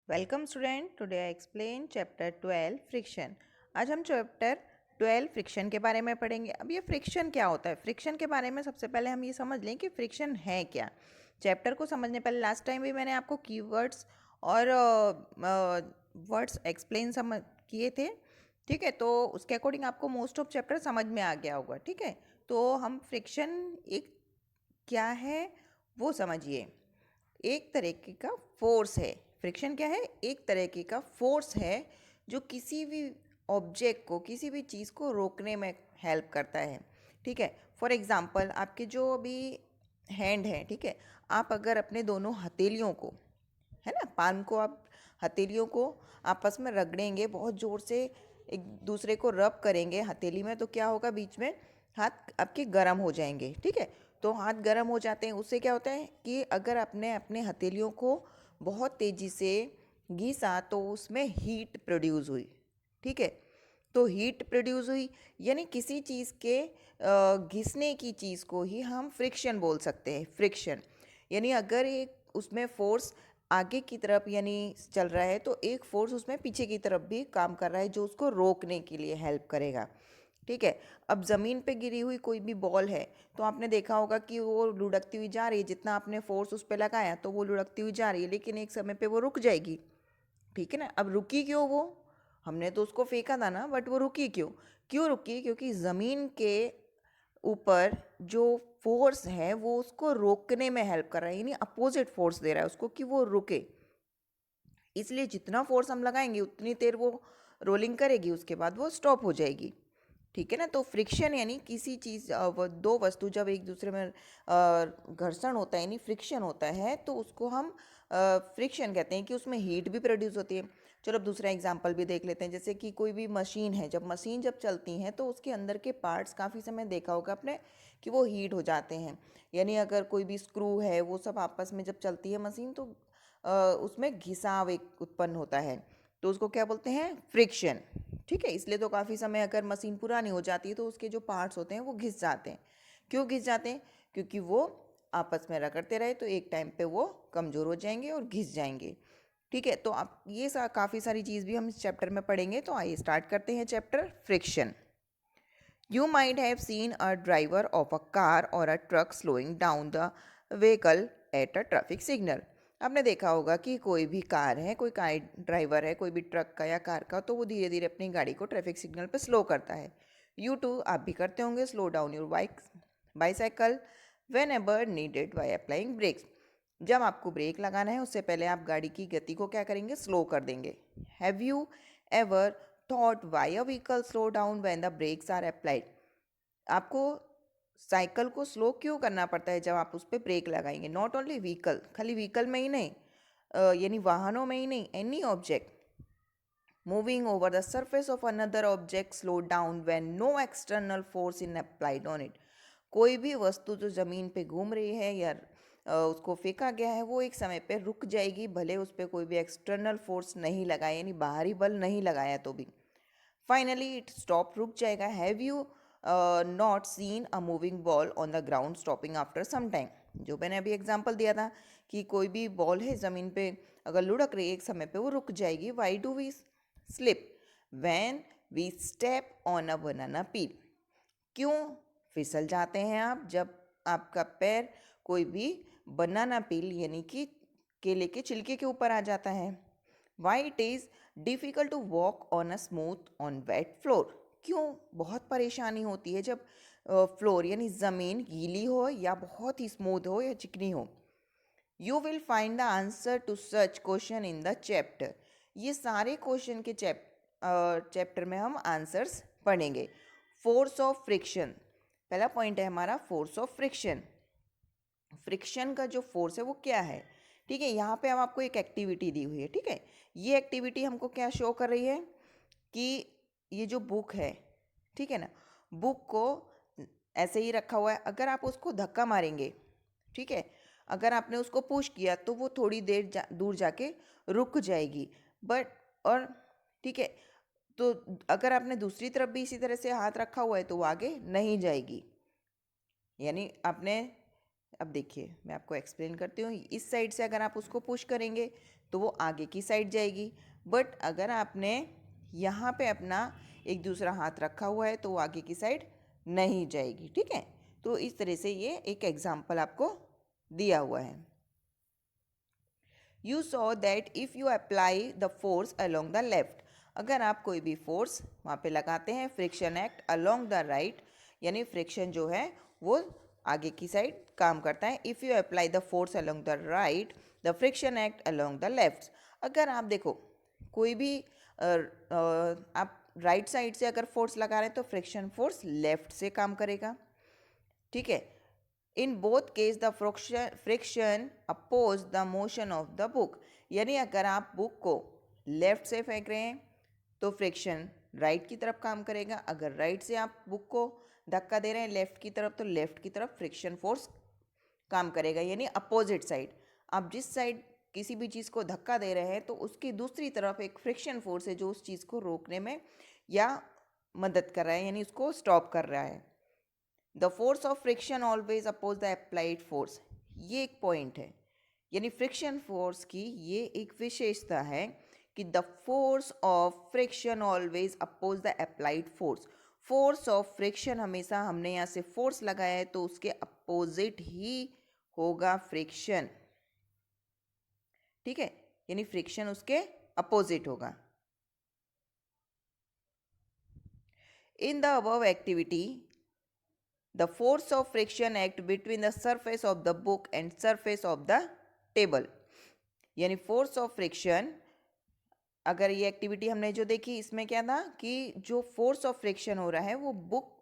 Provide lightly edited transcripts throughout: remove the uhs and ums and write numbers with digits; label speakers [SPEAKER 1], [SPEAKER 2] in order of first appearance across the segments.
[SPEAKER 1] Welcome student, today I explain chapter 12 friction. आज हम chapter 12 friction के बारे में पढ़ेंगे। अब ये फ्रिक्शन क्या होता है? फ्रिक्शन के बारे में सबसे पहले हम ये समझ लें कि फ्रिक्शन है क्या। चैप्टर को समझने पहले लास्ट टाइम भी मैंने आपको कीवर्ड्स और वर्ड्स एक्सप्लेन समझ किए थे, ठीक है। तो उसके अकॉर्डिंग आपको मोस्ट ऑफ चैप्टर समझ में आ गया होगा, ठीक है। तो हम फ्रिक्शन एक क्या है वो समझिए। एक तरीके का फोर्स है। फ्रिक्शन क्या है? एक तरीके का फोर्स है जो किसी भी ऑब्जेक्ट को, किसी भी चीज़ को रोकने में हेल्प करता है, ठीक है। फॉर एग्जांपल आपके जो अभी हैंड है, ठीक है, आप अगर अपने दोनों हथेलियों को, है ना, पाम को, आप हथेलियों को आपस में रगड़ेंगे, बहुत ज़ोर से एक दूसरे को रब करेंगे हथेली में, तो क्या होगा? बीच में हाथ आपके गर्म हो जाएंगे, ठीक है। तो हाथ गर्म हो जाते हैं, उससे क्या होता है कि अगर आपने अपने हथेलियों को बहुत तेज़ी से घिसा तो उसमें हीट प्रोड्यूस हुई, ठीक है। तो हीट प्रोड्यूस हुई यानी किसी चीज़ के घिसने की चीज़ को ही हम फ्रिक्शन बोल सकते हैं। फ्रिक्शन यानी अगर एक उसमें फोर्स आगे की तरफ यानी चल रहा है तो एक फोर्स उसमें पीछे की तरफ भी काम कर रहा है जो उसको रोकने के लिए हेल्प करेगा, ठीक है। अब ज़मीन पे गिरी हुई कोई भी बॉल है तो आपने देखा होगा कि वो लुढ़कती हुई जा रही है, जितना आपने फोर्स उस पर लगाया तो वो लुढ़कती हुई जा रही है, लेकिन एक समय पे वो रुक जाएगी, ठीक है ना। अब रुकी क्यों वो? हमने तो उसको फेंका था ना, बट वो रुकी क्यों? क्यों रुकी? क्योंकि ज़मीन के ऊपर जो फोर्स है वो उसको रोकने में हेल्प कर रहा है, यानी अपोजिट फोर्स दे रहा है उसको कि वो रुके। इसलिए जितना फोर्स हम लगाएंगे उतनी देर वो रोलिंग करेगी, उसके बाद वो स्टॉप हो जाएगी, ठीक है ना। तो फ्रिक्शन यानी किसी चीज़ दो वस्तु जब एक दूसरे में घर्षण होता है यानी फ्रिक्शन होता है तो उसको हम फ्रिक्शन कहते हैं कि उसमें हीट भी प्रोड्यूस होती है। चलो अब दूसरा एग्जांपल भी देख लेते हैं। जैसे कि कोई भी मशीन है, जब मशीन जब चलती हैं तो उसके अंदर के पार्ट्स काफ़ी समय देखा होगा आपने कि वो हीट हो जाते हैं। यानी अगर कोई भी स्क्रू है वो सब आपस में जब चलती है मशीन तो उसमें घिसाव एक उत्पन्न होता है, तो उसको क्या बोलते हैं? फ्रिक्शन, ठीक है। इसलिए तो काफ़ी समय अगर मशीन पुरानी हो जाती है तो उसके जो पार्ट्स होते हैं वो घिस जाते हैं। क्यों घिस जाते हैं? क्योंकि वो आपस में रगड़ते रहे तो एक टाइम पे वो कमज़ोर हो जाएंगे और घिस जाएंगे, ठीक है। तो आप ये काफ़ी सारी चीज़ भी हम इस चैप्टर में पढ़ेंगे। तो आइए स्टार्ट करते हैं chapter friction. You might have seen a driver of a car or a truck slowing down the vehicle at a traffic signal. आपने देखा होगा कि कोई भी कार है, कोई कार ड्राइवर है, कोई भी ट्रक का या कार का, तो वो धीरे धीरे अपनी गाड़ी को ट्रैफिक सिग्नल पे स्लो करता है। यू टू आप भी करते होंगे, slow down your bicycle whenever needed by applying brakes. जब आपको ब्रेक लगाना है उससे पहले आप गाड़ी की गति को क्या करेंगे? स्लो कर देंगे। Have you ever thought why a vehicle slow down when the brakes are applied? आपको साइकिल को स्लो क्यों करना पड़ता है जब आप उस पर ब्रेक लगाएंगे? नॉट ओनली व्हीकल, खाली व्हीकल में ही नहीं, यानी वाहनों में ही नहीं, any object moving over the surface of another object slow down when no external force in applied on it. कोई भी वस्तु जो ज़मीन पे घूम रही है या उसको फेंका गया है वो एक समय पे रुक जाएगी, भले उस पर कोई भी एक्सटर्नल फोर्स नहीं लगाया यानी बाहरी बल नहीं लगाया तो भी। फाइनली इट स्टॉप, रुक जाएगा। Have you not seen a moving ball on the ground stopping after some time? जो मैंने अभी एग्जांपल दिया था कि कोई भी बॉल है ज़मीन पे अगर लुढ़क रही है एक समय पे वो रुक जाएगी। Why do we slip when we step on a banana peel? क्यों फिसल जाते हैं आप जब आपका पैर कोई भी बनाना पील यानी कि केले के छिलके के ऊपर आ जाता है? Why it is difficult to walk on a smooth on wet floor? क्यों बहुत परेशानी होती है जब फ्लोर यानी ज़मीन गीली हो या बहुत ही स्मूथ हो या चिकनी हो? You will find the answer to such question in the chapter. ये सारे क्वेश्चन के चैप्टर में हम आंसर्स पढ़ेंगे। फोर्स ऑफ फ्रिक्शन, पहला पॉइंट है हमारा फोर्स ऑफ फ्रिक्शन। फ्रिक्शन का जो फोर्स है वो क्या है? ठीक है, यहाँ पे हम आपको एक एक्टिविटी दी हुई है, ठीक है। ये एक्टिविटी हमको क्या शो कर रही है कि ये जो बुक है, ठीक है ना, बुक को ऐसे ही रखा हुआ है, अगर आप उसको धक्का मारेंगे, ठीक है, अगर आपने उसको पुश किया तो वो थोड़ी देर दूर जाके रुक जाएगी, बट और ठीक है, तो अगर आपने दूसरी तरफ भी इसी तरह से हाथ रखा हुआ है तो वो आगे नहीं जाएगी। यानी आपने, अब देखिए मैं आपको एक्सप्लेन करती हूँ, इस साइड से अगर आप उसको पुश करेंगे तो वो आगे की साइड जाएगी। बट अगर आपने यहाँ पे अपना एक दूसरा हाथ रखा हुआ है तो वो आगे की साइड नहीं जाएगी। ठीक है, तो इस तरह से ये एक एग्जाम्पल आपको दिया हुआ है। You saw that if you apply the force along the left, अगर आप कोई भी फोर्स वहाँ पे लगाते हैं, friction act along the right, यानी फ्रिक्शन जो है वो आगे की साइड काम करता है। If you apply the force along the right, the friction act along the left. अगर आप देखो कोई भी आप राइट साइड से अगर फोर्स लगा रहे हैं तो फ्रिक्शन फोर्स लेफ्ट से काम करेगा। ठीक है, in both case the friction oppose the motion of the book, यानी अगर आप बुक को लेफ्ट से फेंक रहे हैं तो फ्रिक्शन राइट की तरफ काम करेगा, अगर राइट से आप बुक को धक्का दे रहे हैं लेफ्ट की तरफ तो लेफ्ट की तरफ फ्रिक्शन फोर्स काम करेगा, यानी अपोजिट साइड। आप जिस साइड किसी भी चीज़ को धक्का दे रहे हैं तो उसकी दूसरी तरफ एक फ्रिक्शन फोर्स है जो उस चीज़ को रोकने में या मदद कर रहा है, यानी उसको स्टॉप कर रहा है। The force of friction always oppose the applied force, ये एक पॉइंट है, यानी फ्रिक्शन फोर्स की ये एक विशेषता है कि the force of friction always oppose the applied force. Force of friction हमेशा, हमने यहाँ से फोर्स लगाया है तो उसके अपोजिट ही होगा फ्रिक्शन। ठीक है, यानी फ्रिक्शन उसके अपोजिट होगा। इन the above activity the force of friction act between the surface of the book and surface of the table, यानी फोर्स ऑफ फ्रिक्शन, अगर ये एक्टिविटी हमने जो देखी इसमें क्या था कि जो फोर्स ऑफ फ्रिक्शन हो रहा है वो बुक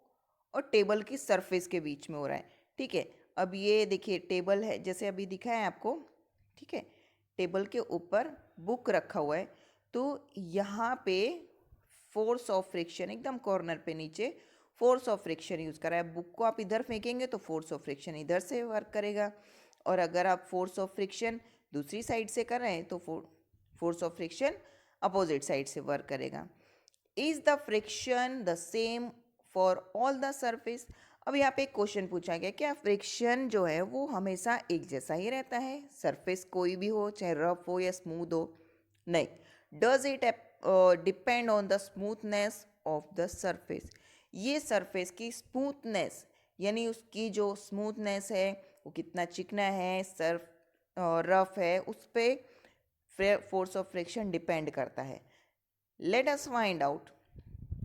[SPEAKER 1] और टेबल की सरफेस के बीच में हो रहा है। ठीक है, अब ये देखिए टेबल है जैसे अभी दिखा है आपको। ठीक है, टेबल के ऊपर बुक रखा हुआ है तो यहाँ पे फोर्स ऑफ फ्रिक्शन एकदम कॉर्नर पे नीचे फोर्स ऑफ फ्रिक्शन यूज़ करा है। बुक को आप इधर फेंकेंगे तो फोर्स ऑफ फ्रिक्शन इधर से वर्क करेगा, और अगर आप फोर्स ऑफ फ्रिक्शन दूसरी साइड से कर रहे हैं तो force of friction opposite side से वर्क करेगा। Is the friction the same for all the surface, अब यहाँ पे एक क्वेश्चन पूछा गया, क्या फ्रिक्शन जो है वो हमेशा एक जैसा ही रहता है, सरफेस कोई भी हो चाहे रफ हो या स्मूथ हो? नहीं। Does it depend on the smoothness of the surface, ये सरफेस की स्मूथनेस यानी उसकी जो स्मूथनेस है वो कितना चिकना है, सर्फ रफ है, उस पर फोर्स ऑफ फ्रिक्शन डिपेंड करता है। लेट अस फाइंड आउट,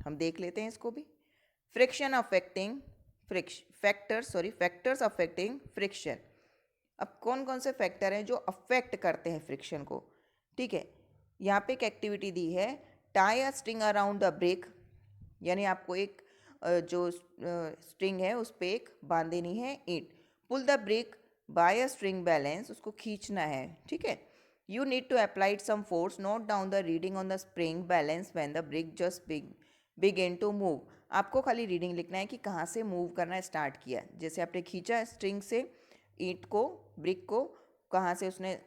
[SPEAKER 1] हम देख लेते हैं इसको भी। Friction affecting factors affecting friction. अब कौन कौन से फैक्टर हैं जो अफेक्ट करते हैं फ्रिक्शन को? ठीक है, यहाँ पे एक एक्टिविटी दी है, tie a string around the brick, यानी आपको एक जो स्ट्रिंग है उस पर एक बांध देनी है ईंट। Pull the brick by a string balance, उसको खींचना है। ठीक है, you need to apply some force, note down the reading on the spring balance when the brick just begin to move. आपको खाली रीडिंग लिखना है कि कहाँ से मूव करना स्टार्ट किया, जैसे आपने खींचा स्ट्रिंग से ईंट को, ब्रिक को, कहाँ से उसने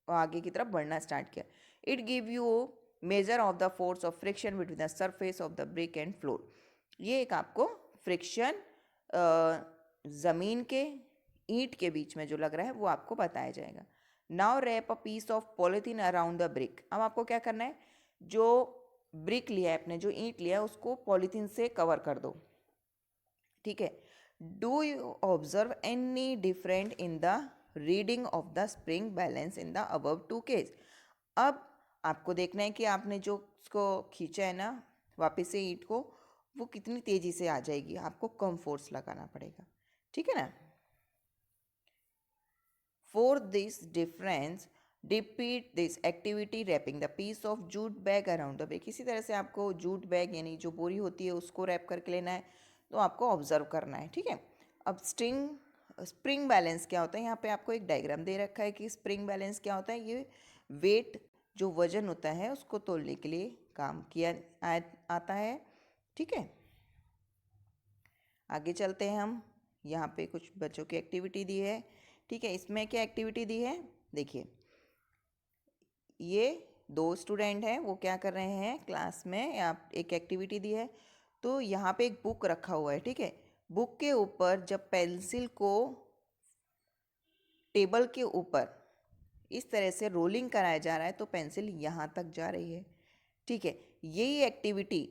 [SPEAKER 1] आगे की तरफ बढ़ना स्टार्ट किया। It give you measure of the force of friction between the surface of the brick and floor, ये एक आपको फ्रिक्शन ज़मीन के ईंट के बीच में जो लग रहा है वो आपको बताया जाएगा। Now wrap a piece of polythene around the brick, अब आपको क्या करना है, जो ब्रिक लिया है आपने, जो ईंट लिया है उसको पॉलीथीन से कवर कर दो। ठीक है, do you observe any different in the reading of the spring balance in the above two case. अब आपको देखना है कि आपने जो उसको खींचा है ना वापस से ईंट को, वो कितनी तेज़ी से आ जाएगी, आपको कम फोर्स लगाना पड़ेगा। ठीक है ना। For this difference repeat this activity wrapping the piece of jute bag around the brick, इसी तरह से आपको जूट बैग यानी जो बोरी होती है उसको रैप करके लेना है, तो आपको ऑब्जर्व करना है। ठीक है, अब स्प्रिंग बैलेंस क्या होता है, यहाँ पे आपको एक डायग्राम दे रखा है कि स्प्रिंग बैलेंस क्या होता है। ये वेट जो वजन होता है उसको तोलने के लिए काम किया आता है। ठीक है, आगे चलते हैं हम, यहाँ पे कुछ बच्चों की एक्टिविटी दी है। ठीक है, इसमें क्या एक्टिविटी दी है, देखिए ये दो स्टूडेंट हैं, वो क्या कर रहे हैं क्लास में, आप एक एक्टिविटी दी है तो यहाँ पे एक बुक रखा हुआ है। ठीक है, बुक के ऊपर जब पेंसिल को टेबल के ऊपर इस तरह से रोलिंग कराया जा रहा है तो पेंसिल यहाँ तक जा रही है। ठीक है, यही एक्टिविटी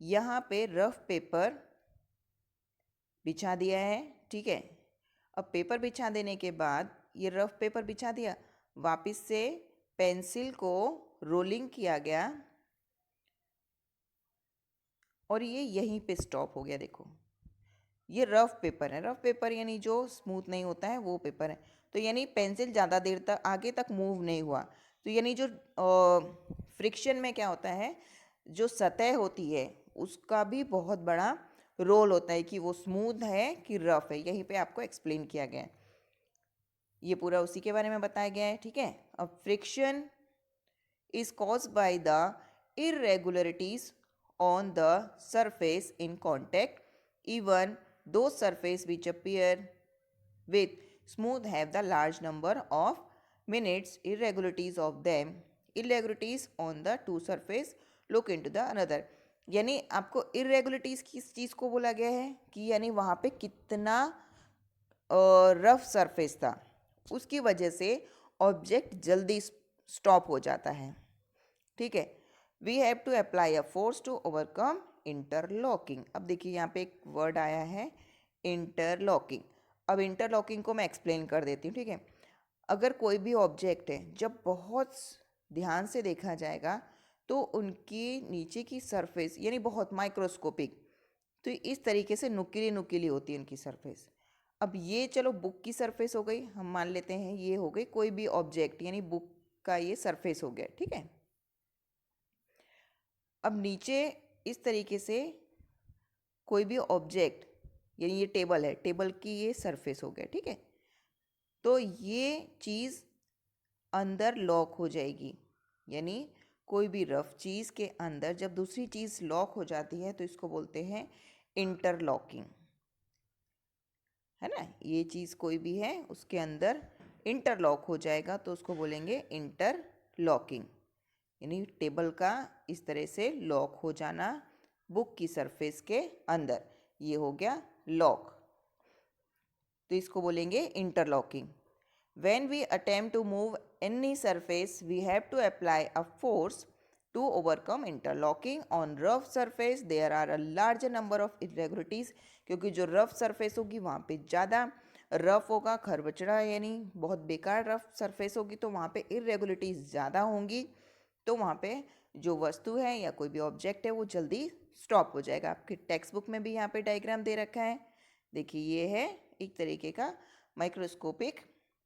[SPEAKER 1] यहाँ पे रफ पेपर बिछा दिया है। ठीक है, अब पेपर बिछा देने के बाद ये रफ पेपर बिछा दिया, वापस से पेंसिल को रोलिंग किया गया और ये यहीं पे स्टॉप हो गया। देखो ये रफ पेपर है, रफ पेपर यानी जो स्मूथ नहीं होता है वो पेपर है। तो यानी पेंसिल ज़्यादा देर तक आगे तक मूव नहीं हुआ। तो यानी जो फ्रिक्शन में क्या होता है, जो सतह होती है उसका भी बहुत बड़ा रोल होता है कि वो स्मूथ है कि रफ है। यहीं पे आपको एक्सप्लेन किया गया है, ये पूरा उसी के बारे में बताया गया है। ठीक है, अब friction is caused by the irregularities on the surface in contact. Even those surfaces which appear with smooth have the large number of minutes irregularities of them. Irregularities on the two surface look into the another. यानी आपको irregularities किस चीज़ को बोला गया है कि यानी वहाँ पे कितना रफ सरफेस था, उसकी वजह से ऑब्जेक्ट जल्दी स्टॉप हो जाता है। ठीक है, we have to apply a force to overcome interlocking. अब देखिए यहाँ पे एक वर्ड आया है इंटरलॉकिंग। अब इंटरलॉकिंग को मैं एक्सप्लेन कर देती हूँ। ठीक है, अगर कोई भी ऑब्जेक्ट है, जब बहुत ध्यान से देखा जाएगा तो उनकी नीचे की सरफेस यानी बहुत माइक्रोस्कोपिक, तो इस तरीके से नुकीली नुकीली होती है उनकी सरफेस। अब ये चलो बुक की सरफेस हो गई, हम मान लेते हैं ये हो गई कोई भी ऑब्जेक्ट यानी बुक का ये सरफेस हो गया। ठीक है, अब नीचे इस तरीके से कोई भी ऑब्जेक्ट यानी ये टेबल है, टेबल की ये सरफेस हो गया। ठीक है, तो ये चीज़ अंदर लॉक हो जाएगी, यानी कोई भी रफ चीज़ के अंदर जब दूसरी चीज़ लॉक हो जाती है तो इसको बोलते हैं इंटरलॉकिंग, है ना। ये चीज़ कोई भी है उसके अंदर इंटरलॉक हो जाएगा तो उसको बोलेंगे इंटरलॉकिंग, यानी टेबल का इस तरह से लॉक हो जाना बुक की सरफेस के अंदर, ये हो गया लॉक, तो इसको बोलेंगे interlocking. When we attempt to move any surface, we have to apply a force to overcome interlocking. On rough surface, there are a larger number of irregularities, क्योंकि जो रफ सरफेस होगी वहाँ पे ज़्यादा रफ होगा, खरबचड़ा यानी बहुत बेकार रफ सरफेस होगी तो वहाँ पे इरेगुलरिटीज़ ज़्यादा होंगी, तो वहाँ पे जो वस्तु है या कोई भी ऑब्जेक्ट है वो जल्दी स्टॉप हो जाएगा। आपके टेक्स्ट बुक में भी यहाँ पे डायग्राम दे रखा है, देखिए ये है एक तरीके का माइक्रोस्कोपिक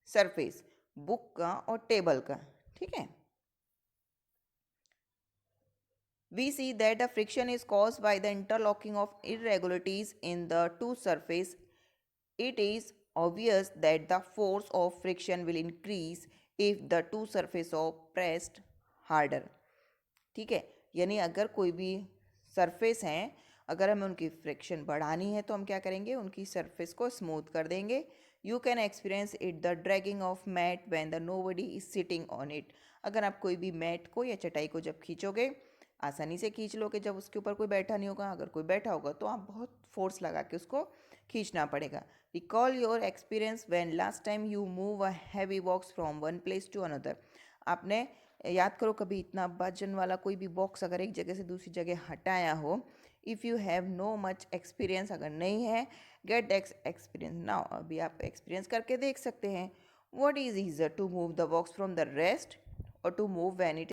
[SPEAKER 1] सरफेस बुक का और टेबल का। ठीक है, we see that the friction is caused by the interlocking of irregularities in the two surface. It is obvious that the force of friction will increase if the two surface are pressed harder. ठीक है, यानी अगर कोई भी surface हैं, अगर हमें उनकी फ्रिक्शन बढ़ानी है तो हम क्या करेंगे, उनकी सरफेस को स्मूथ कर देंगे। You can experience it the dragging of mat when the nobody is sitting on it. अगर आप कोई भी मैट को या चटाई को जब खींचोगे आसानी से खींच लोगे, जब उसके ऊपर कोई बैठा नहीं होगा, अगर कोई बैठा होगा तो आप बहुत फोर्स लगा के उसको खींचना पड़ेगा। Recall your experience when last time you move a heavy box from one place to another. आपने याद करो कभी इतना वजन वाला कोई भी बॉक्स अगर एक जगह से दूसरी जगह हटाया हो। If you have no much experience, अगर नहीं है, गेट एक्सपीरियंस नाउ, अभी आप एक्सपीरियंस करके देख सकते हैं। What is easier to move the box from the rest or to move when it